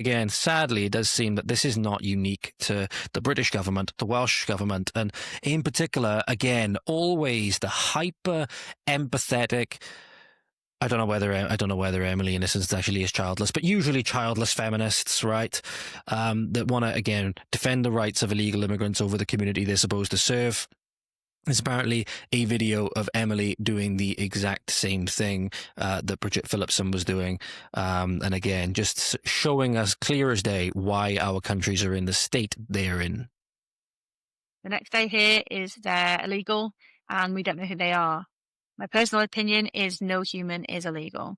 again, sadly, it does seem that this is not unique to the British government, the Welsh government, and in particular, again, always the hyper empathetic. I don't know whether Emily Innocence actually is childless, but usually childless feminists, right? That want to, again, defend the rights of illegal immigrants over the community they're supposed to serve. There's apparently a video of Emily doing the exact same thing that Bridget Phillipson was doing. And again, just showing us clear as day why our countries are in the state they're in. The next day here is they're illegal and we don't know who they are. My personal opinion is no human is illegal.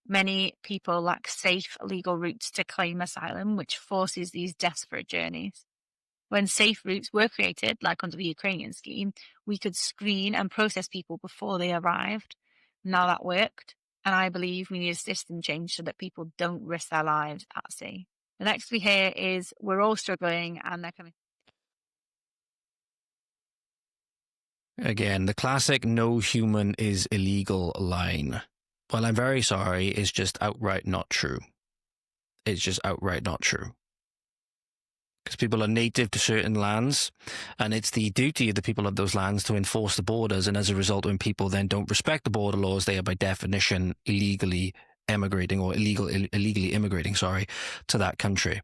Many people lack safe legal routes to claim asylum, which forces these desperate journeys. When safe routes were created, like under the Ukrainian scheme, we could screen and process people before they arrived. Now that worked, and I believe we need a system change so that people don't risk their lives at sea. The next we hear is we're all struggling and they're coming. Again, the classic no human is illegal line. Well, I'm very sorry, is just outright not true. It's just outright not true. Because people are native to certain lands, and it's the duty of the people of those lands to enforce the borders, and as a result, when people then don't respect the border laws, they are by definition illegally emigrating, or illegally immigrating, to that country.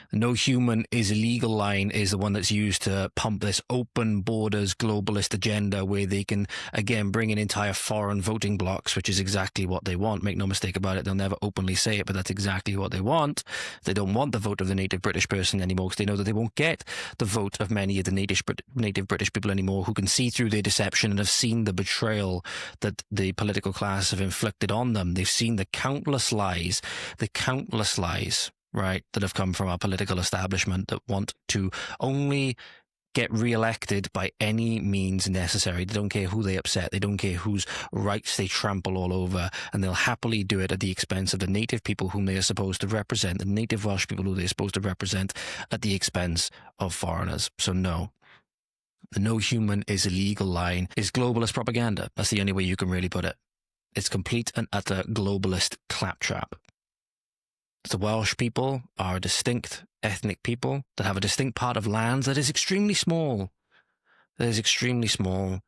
The no human is illegal line is the one that's used to pump this open borders globalist agenda where they can, again, bring in entire foreign voting blocks, which is exactly what they want. Make no mistake about it. They'll never openly say it, but that's exactly what they want. They don't want the vote of the native British person anymore because they know that they won't get the vote of many of the native British people anymore who can see through their deception and have seen the betrayal that the political class have inflicted on them. They've seen the countless lies, right, that have come from our political establishment that want to only get re-elected by any means necessary. They don't care who they upset. They don't care whose rights they trample all over. And they'll happily do it at the expense of the native people whom they are supposed to represent, the native Welsh people who they're supposed to represent at the expense of foreigners. So no. The no human is illegal line is globalist propaganda. That's the only way you can really put it. It's complete and utter globalist claptrap. The Welsh people are a distinct ethnic people that have a distinct part of land that is extremely small. That is extremely small.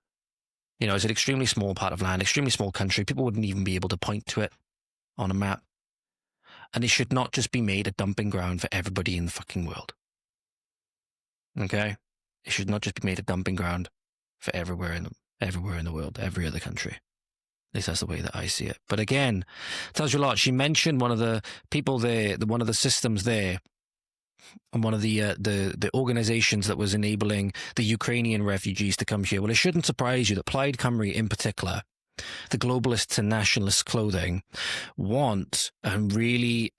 You know, it's an extremely small part of land, extremely small country. People wouldn't even be able to point to it on a map. And it should not just be made a dumping ground for everybody in the fucking world. Okay? It should not just be made a dumping ground for everywhere in the world, every other country. At least that's the way that I see it. But again, tells you a lot. She mentioned one of the people there, one of the systems there, and one of the organizations that was enabling the Ukrainian refugees to come here. Well, it shouldn't surprise you that Plaid Cymru in particular, the globalists and nationalist clothing, want and really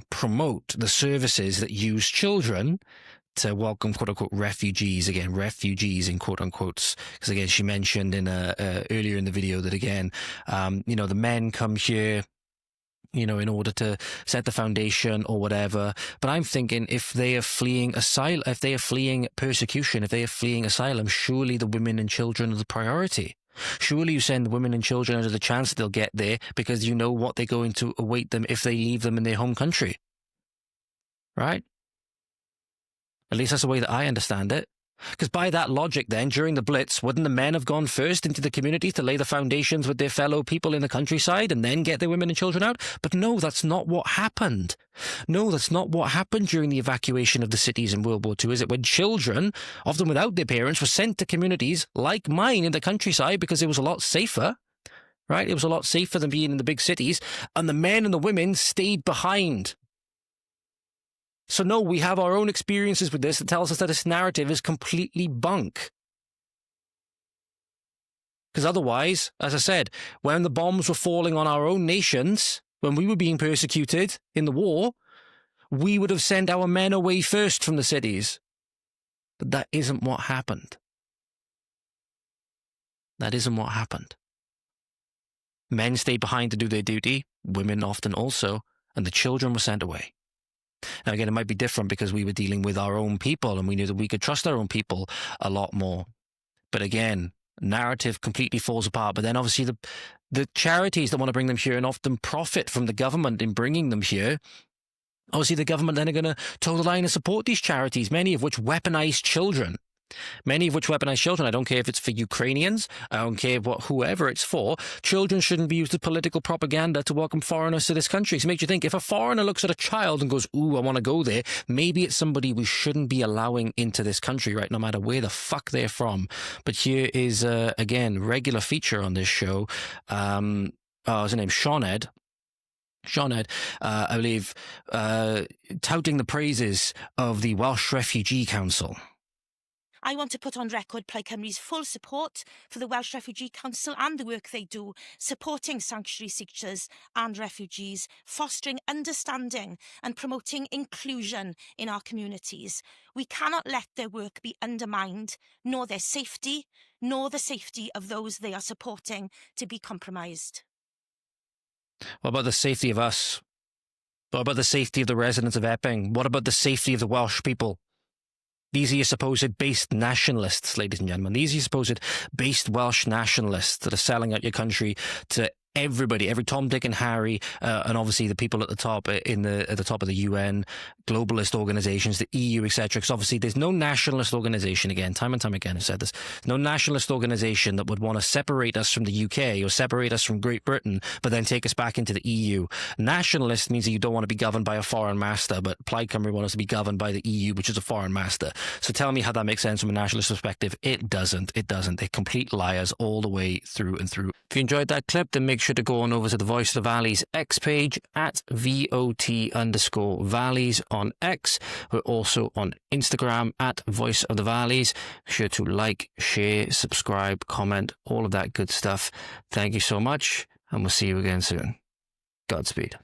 promote the services that use children to welcome quote-unquote refugees, again, refugees in quote-unquotes, because again, she mentioned in earlier in the video that again, the men come here, in order to set the foundation or whatever. But I'm thinking if they are fleeing asylum, if they are fleeing persecution, if they are fleeing asylum, surely the women and children are the priority. Surely you send the women and children under the chance that they'll get there because you know what they're going to await them if they leave them in their home country. Right? At least that's the way that I understand it. Because by that logic then, during the Blitz, wouldn't the men have gone first into the community to lay the foundations with their fellow people in the countryside and then get their women and children out? But no, that's not what happened. No, that's not what happened during the evacuation of the cities in World War II, is it? When children, often without their parents, were sent to communities like mine in the countryside because it was a lot safer, right? It was a lot safer than being in the big cities, and the men and the women stayed behind. So no, we have our own experiences with this that tells us that this narrative is completely bunk. Because otherwise, as I said, when the bombs were falling on our own nations, when we were being persecuted in the war, we would have sent our men away first from the cities. But that isn't what happened. That isn't what happened. Men stayed behind to do their duty, women often also, and the children were sent away. Now, again, it might be different because we were dealing with our own people and we knew that we could trust our own people a lot more. But again, narrative completely falls apart. But then obviously the charities that want to bring them here and often profit from the government in bringing them here Obviously, the government then are going to toe the line and support these charities, many of which weaponize children. I don't care if it's for Ukrainians. I don't care whoever it's for. Children shouldn't be used as political propaganda to welcome foreigners to this country. So it makes you think, if a foreigner looks at a child and goes, ooh, I want to go there, maybe it's somebody we shouldn't be allowing into this country, right? No matter where the fuck they're from. But here is, again, regular feature on this show. His name's Sean Ed, I believe, touting the praises of the Welsh Refugee Council. I want to put on record Plaid Cymru's full support for the Welsh Refugee Council and the work they do, supporting sanctuary seekers and refugees, fostering understanding and promoting inclusion in our communities. We cannot let their work be undermined, nor their safety, nor the safety of those they are supporting to be compromised. What about the safety of us? What about the safety of the residents of Epping? What about the safety of the Welsh people? These are your supposed based nationalists, ladies and gentlemen. These are your supposed based Welsh nationalists that are selling out your country to everybody, every Tom, Dick and Harry, and obviously the people at the top at the top of the UN, globalist organizations, the EU, etc. Because obviously there's no nationalist organization, again, time and time again I've said this, no nationalist organization that would want to separate us from the UK or separate us from Great Britain, but then take us back into the EU. Nationalist means that you don't want to be governed by a foreign master, but Plaid Cymru want us to be governed by the EU, which is a foreign master. So tell me how that makes sense from a nationalist perspective. It doesn't. They're complete liars all the way through and through. If you enjoyed that clip, then make sure to go on over to the Voice of the Valleys X page at VOT_Valleys on X. We're also on Instagram at Voice of the Valleys. Be sure to like, share, subscribe, comment, all of that good stuff. Thank you so much, and we'll see you again soon. Godspeed.